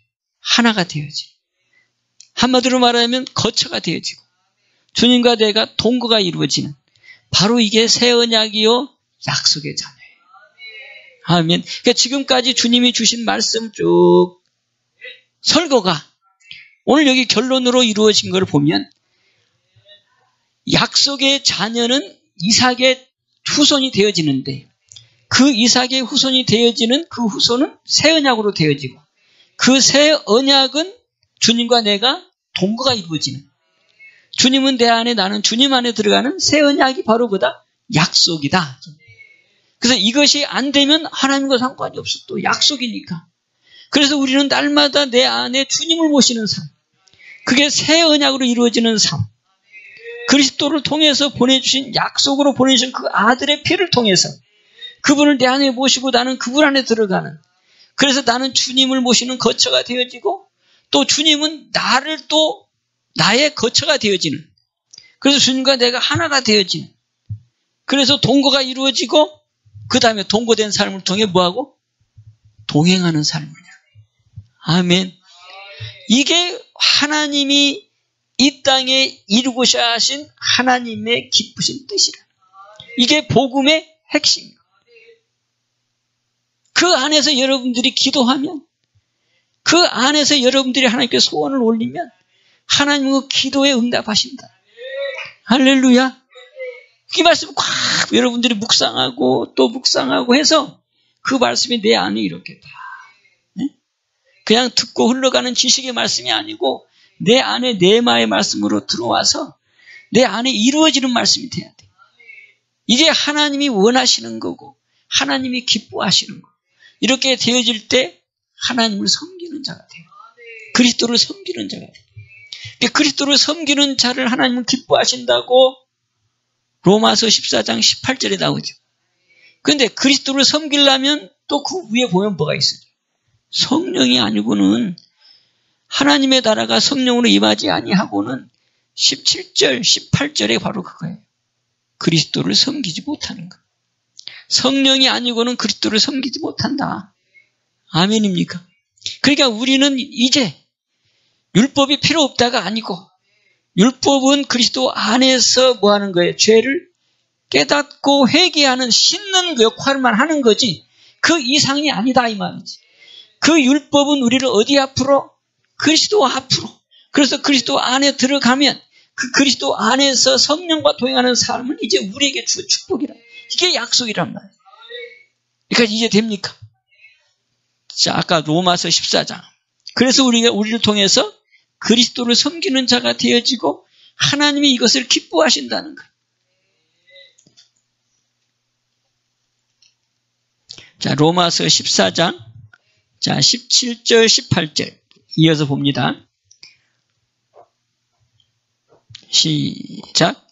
하나가 되어져. 한마디로 말하면 거처가 되어지고 주님과 내가 동거가 이루어지는 바로 이게 새 언약이요 약속의 자녀예요. 아멘. 그러니까 지금까지 주님이 주신 말씀 쭉 설교가 오늘 여기 결론으로 이루어진 걸 보면 약속의 자녀는 이삭의 후손이 되어지는데 그 이삭의 후손이 되어지는 그 후손은 새 언약으로 되어지고 그 새 언약은 주님과 내가 동거가 이루어지는 주님은 내 안에 나는 주님 안에 들어가는 새 언약이 바로 뭐다? 약속이다. 그래서 이것이 안 되면 하나님과 상관이 없어. 또 약속이니까. 그래서 우리는 날마다 내 안에 주님을 모시는 삶. 그게 새 언약으로 이루어지는 삶. 그리스도를 통해서 보내주신 약속으로 보내주신 그 아들의 피를 통해서 그분을 내 안에 모시고 나는 그분 안에 들어가는 그래서 나는 주님을 모시는 거처가 되어지고 또 주님은 나를 또 나의 거처가 되어지는 그래서 주님과 내가 하나가 되어지는 그래서 동거가 이루어지고 그 다음에 동거된 삶을 통해 뭐하고? 동행하는 삶이냐. 아멘. 이게 하나님이 이 땅에 이루고자 하신 하나님의 기쁘신 뜻이라. 이게 복음의 핵심이에요. 그 안에서 여러분들이 기도하면 그 안에서 여러분들이 하나님께 소원을 올리면 하나님은 그 기도에 응답하신다. 할렐루야. 이 말씀을 꽉 여러분들이 묵상하고 또 묵상하고 해서 그 말씀이 내 안에 이렇게 다 그냥 듣고 흘러가는 지식의 말씀이 아니고 내 안에 내마의 말씀으로 들어와서 내 안에 이루어지는 말씀이 돼야 돼. 이게 하나님이 원하시는 거고 하나님이 기뻐하시는 거. 이렇게 되어질 때 하나님을 섬기는 자가 돼요. 그리스도를 섬기는 자가 돼요. 그리스도를 섬기는 자를 하나님은 기뻐하신다고 로마서 14장 18절에 나오죠. 그런데 그리스도를 섬기려면 또 그 위에 보면 뭐가 있어요? 성령이 아니고는 하나님의 나라가 성령으로 임하지 아니하고는 17절, 18절에 바로 그거예요. 그리스도를 섬기지 못하는 것. 성령이 아니고는 그리스도를 섬기지 못한다. 아멘입니까? 그러니까 우리는 이제 율법이 필요 없다가 아니고 율법은 그리스도 안에서 뭐 하는 거예요? 죄를 깨닫고 회개하는 씻는 역할만 하는 거지 그 이상이 아니다 이 말이지. 그 율법은 우리를 어디 앞으로? 그리스도 앞으로. 그래서 그리스도 안에 들어가면 그 그리스도 안에서 성령과 동행하는 삶은 이제 우리에게 주 축복이라. 이게 약속이란 말이에요. 그러니까 이제 됩니까? 자, 아까 로마서 14장. 그래서 우리를 통해서 그리스도를 섬기는 자가 되어지고 하나님이 이것을 기뻐하신다는 거예요. 자, 로마서 14장. 자, 17절, 18절. 이어서 봅니다. 시작.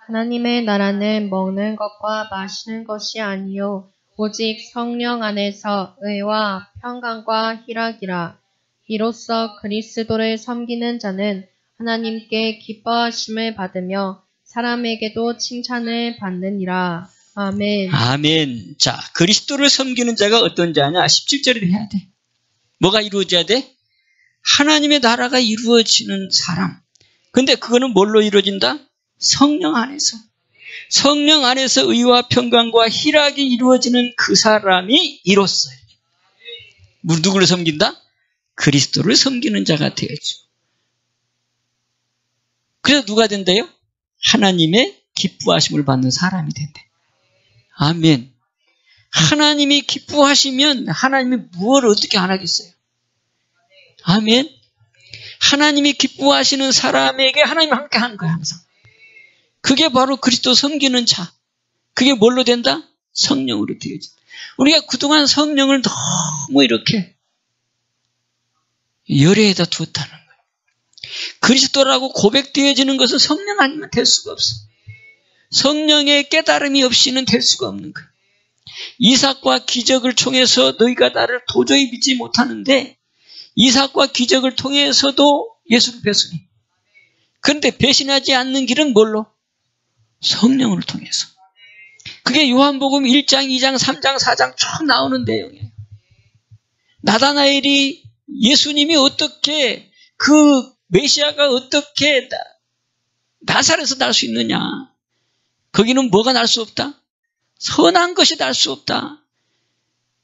하나님의 나라는 먹는 것과 마시는 것이 아니요 오직 성령 안에서 의와 평강과 희락이라. 이로써 그리스도를 섬기는 자는 하나님께 기뻐하심을 받으며 사람에게도 칭찬을 받느니라. 아멘. 아멘. 자, 그리스도를 섬기는 자가 어떤 자냐? 17절에 해야 돼. 뭐가 이루어져야 돼? 하나님의 나라가 이루어지는 사람. 근데 그거는 뭘로 이루어진다? 성령 안에서. 성령 안에서 의와 평강과 희락이 이루어지는 그 사람이 이로써. 누구를 섬긴다? 그리스도를 섬기는 자가 되어져. 그래서 누가 된대요? 하나님의 기뻐하심을 받는 사람이 된대. 아멘. 하나님이 기뻐하시면 하나님이 무엇을 어떻게 안 하겠어요? 아멘. 하나님이 기뻐하시는 사람에게 하나님이 함께 하는 거야 항상. 그게 바로 그리스도 섬기는 자. 그게 뭘로 된다? 성령으로 되어져. 우리가 그동안 성령을 너무 이렇게 열애에다 두었다는 거예요. 그리스도라고 고백되어지는 것은 성령 아니면 될 수가 없어. 성령의 깨달음이 없이는 될 수가 없는 거예요. 이삭과 기적을 통해서 너희가 나를 도저히 믿지 못하는데 이삭과 기적을 통해서도 예수를 배수니. 그런데 배신하지 않는 길은 뭘로? 성령을 통해서. 그게 요한복음 1장, 2장, 3장, 4장 쭉 나오는 내용이에요. 나다나엘이 예수님이 어떻게 그 메시아가 어떻게 나사렛에서 날 수 있느냐. 거기는 뭐가 날 수 없다? 선한 것이 날 수 없다.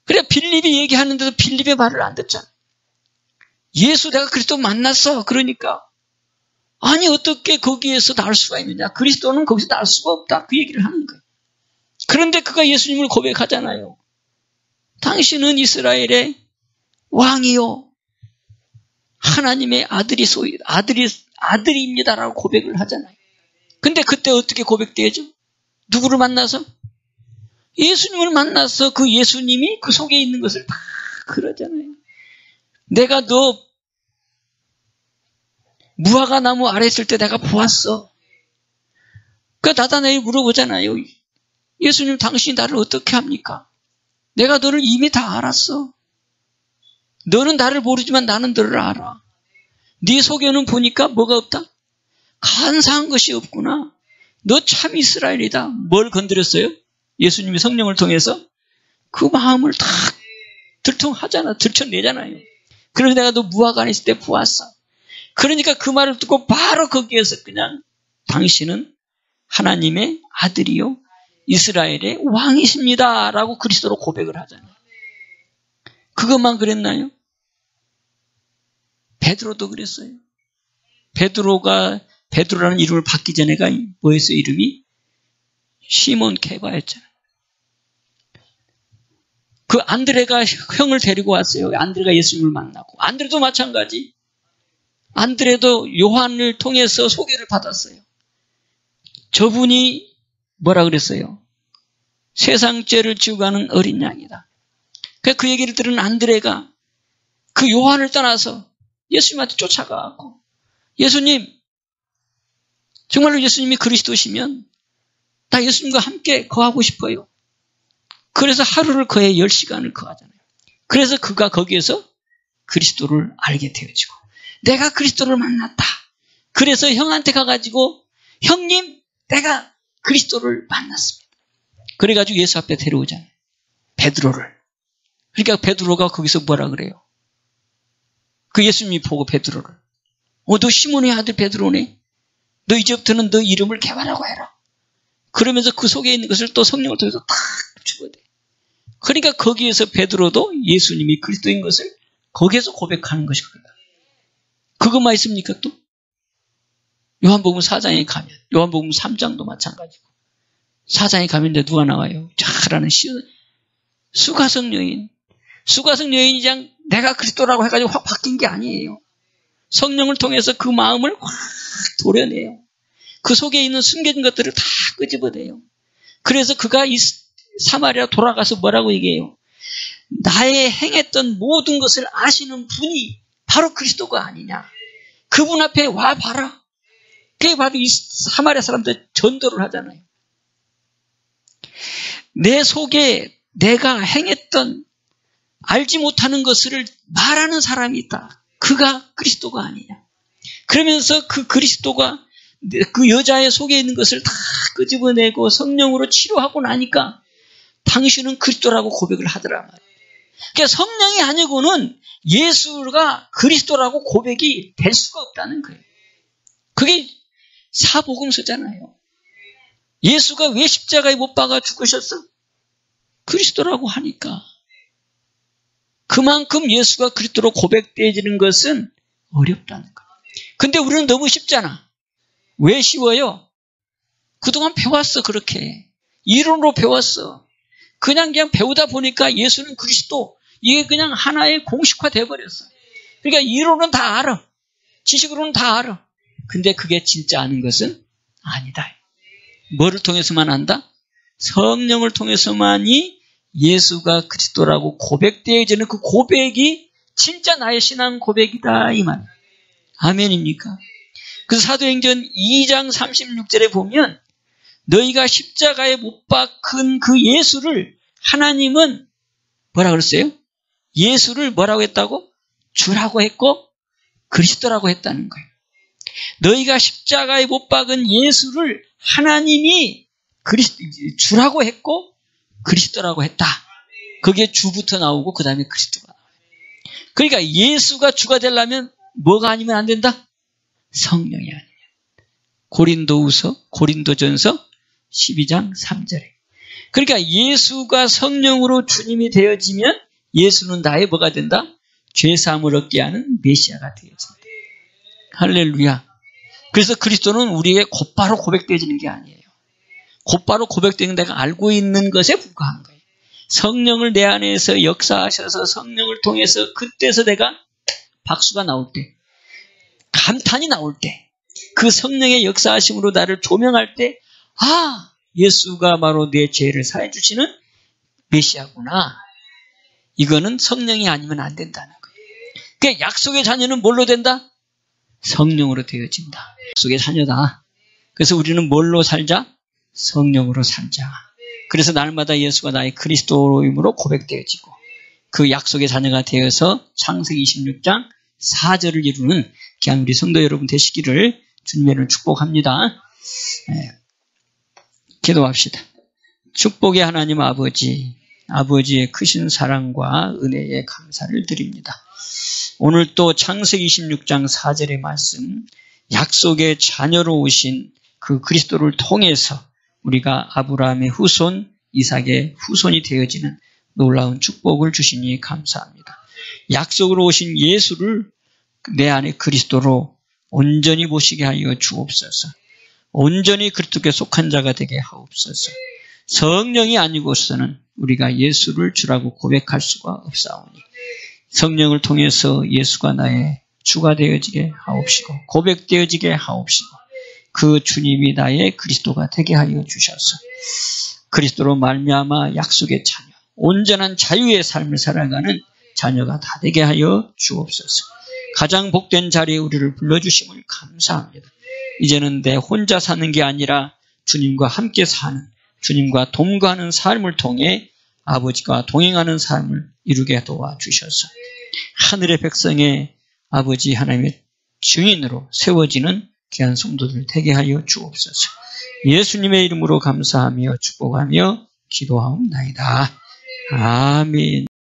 그래 빌립이 얘기하는데도 빌립의 말을 안 듣잖아. 예수 내가 그리스도 만났어. 그러니까 아니 어떻게 거기에서 날 수가 있느냐. 그리스도는 거기서 날 수가 없다. 그 얘기를 하는 거예요. 그런데 그가 예수님을 고백하잖아요. 당신은 이스라엘의 왕이요 하나님의 아들입니다라고 고백을 하잖아요. 근데 그때 어떻게 고백되죠? 누구를 만나서? 예수님을 만나서 그 예수님이 그 속에 있는 것을 다 그러잖아요. 내가 너 무화과 나무 아래 있을 때 내가 보았어. 그 나다나엘이 물어보잖아요. 예수님 당신이 나를 어떻게 합니까? 내가 너를 이미 다 알았어. 너는 나를 모르지만 나는 너를 알아. 네 속에는 보니까 뭐가 없다? 간사한 것이 없구나. 너 참 이스라엘이다. 뭘 건드렸어요? 예수님이 성령을 통해서 그 마음을 다 들춰내잖아요. 그래서 내가 너 무화과 안에 있을 때 보았어. 그러니까 그 말을 듣고 바로 거기에서 그냥 당신은 하나님의 아들이요 이스라엘의 왕이십니다 라고 그리스도로 고백을 하잖아요. 그것만 그랬나요? 베드로도 그랬어요. 베드로라는 이름을 받기 전에가 뭐였어요? 이름이 시몬 케바였잖아요. 그 안드레가 형을 데리고 왔어요. 안드레가 예수님을 만나고. 안드레도 마찬가지. 안드레도 요한을 통해서 소개를 받았어요. 저분이 뭐라 그랬어요? 세상 죄를 지우고 가는 어린 양이다. 그 얘기를 들은 안드레가 그 요한을 떠나서 예수님한테 쫓아가고 예수님 정말로 예수님이 그리스도시면 나 예수님과 함께 거하고 싶어요. 그래서 하루를 거해 10시간을 거하잖아요. 그래서 그가 거기에서 그리스도를 알게 되어지고 내가 그리스도를 만났다. 그래서 형한테 가가지고 형님 내가 그리스도를 만났습니다. 그래가지고 예수 앞에 데려오잖아요. 베드로를. 그러니까 베드로가 거기서 뭐라 그래요? 그 예수님이 보고 베드로를 너 시몬의 아들 베드로네. 너 이제부터는 너 이름을 개발하고 해라. 그러면서 그 속에 있는 것을 또 성령을 통해서 탁 주거든. 그러니까 거기에서 베드로도 예수님이 그리스도인 것을 거기에서 고백하는 것이거든요. 그것만 있습니까 또? 요한복음 4장에 가면 요한복음 3장도 마찬가지고 4장에 가면 이제 누가 나와요? 잘하는 수가성 여인. 수가성 여인이 그냥 내가 그리스도라고 해가지고 확 바뀐 게 아니에요. 성령을 통해서 그 마음을 확 도려내요. 그 속에 있는 숨겨진 것들을 다 끄집어내요. 그래서 그가 이 사마리아 돌아가서 뭐라고 얘기해요? 나의 행했던 모든 것을 아시는 분이 바로 그리스도가 아니냐. 그분 앞에 와봐라. 그게 바로 이 사마리아 사람들 전도를 하잖아요. 내 속에 내가 행했던 알지 못하는 것을 말하는 사람이 있다. 그가 그리스도가 아니냐. 그러면서 그 그리스도가 그 여자의 속에 있는 것을 다 끄집어내고 성령으로 치료하고 나니까 당신은 그리스도라고 고백을 하더라 말이에요. 그러니까 성령이 아니고는 예수가 그리스도라고 고백이 될 수가 없다는 거예요. 그게 사복음서잖아요. 예수가 왜 십자가에 못 박아 죽으셨어? 그리스도라고 하니까. 그만큼 예수가 그리스도로 고백되어지는 것은 어렵다는 거예요. 근데 우리는 너무 쉽잖아. 왜 쉬워요? 그동안 배웠어 그렇게. 이론으로 배웠어. 그냥 배우다 보니까 예수는 그리스도 이게 그냥 하나의 공식화돼 버렸어. 그러니까 이론은 다 알아. 지식으로는 다 알아. 근데 그게 진짜 아는 것은 아니다. 뭐를 통해서만 안다? 성령을 통해서만이 예수가 그리스도라고 고백되어지는 그 고백이 진짜 나의 신앙 고백이다 이 말. 아멘입니까? 그래서 사도행전 2장 36절에 보면 너희가 십자가에 못 박은 그 예수를 하나님은 뭐라 그랬어요? 예수를 뭐라고 했다고? 주라고 했고 그리스도라고 했다는 거예요. 너희가 십자가에 못 박은 예수를 하나님이 주라고 했고 그리스도라고 했다. 그게 주부터 나오고 그 다음에 그리스도가 나와요. 그러니까 예수가 주가 되려면 뭐가 아니면 안 된다? 성령이 아니면. 고린도전서 12장 3절에. 그러니까 예수가 성령으로 주님이 되어지면 예수는 나의 뭐가 된다? 죄사함을 얻게 하는 메시아가 되어진다. 할렐루야. 그래서 그리스도는 우리에게 곧바로 고백되어지는 게 아니에요. 곧바로 고백되는 내가 알고 있는 것에 불과한 거예요. 성령을 내 안에서 역사하셔서 성령을 통해서 그때서 내가 박수가 나올 때, 감탄이 나올 때, 그 성령의 역사하심으로 나를 조명할 때, 아, 예수가 바로 내 죄를 사해 주시는 메시아구나. 이거는 성령이 아니면 안 된다는 거예요. 그러니까 약속의 자녀는 뭘로 된다? 성령으로 되어진다. 약속의 자녀다. 그래서 우리는 뭘로 살자? 성령으로 살자. 그래서 날마다 예수가 나의 그리스도임으로 고백되어지고 그 약속의 자녀가 되어서 창세기 26장 4절을 이루는 귀한 우리 성도 여러분 되시기를 주님의 축복합니다. 기도합시다. 축복의 하나님 아버지의 크신 사랑과 은혜에 감사를 드립니다. 오늘 또 창세기 26장 4절의 말씀, 약속의 자녀로 오신 그 그리스도를 통해서 우리가 아브라함의 후손, 이삭의 후손이 되어지는 놀라운 축복을 주시니 감사합니다. 약속으로 오신 예수를 내 안에 그리스도로 온전히 보시게 하여 주옵소서. 온전히 그리스도께 속한 자가 되게 하옵소서. 성령이 아니고서는 우리가 예수를 주라고 고백할 수가 없사오니 성령을 통해서 예수가 나의 주가 되어지게 하옵시고 고백되어지게 하옵시고 그 주님이 나의 그리스도가 되게 하여 주셔서 그리스도로 말미암아 약속의 자녀, 온전한 자유의 삶을 살아가는 자녀가 다 되게 하여 주옵소서. 가장 복된 자리에 우리를 불러주심을 감사합니다. 이제는 내 혼자 사는 게 아니라 주님과 함께 사는, 주님과 동거하는 삶을 통해 아버지와 동행하는 삶을 이루게 도와주셔서 하늘의 백성의 아버지 하나님의 증인으로 세워지는 귀한 성도들 되게 하여 주옵소서. 예수님의 이름으로 감사하며 축복하며 기도하옵나이다. 아멘.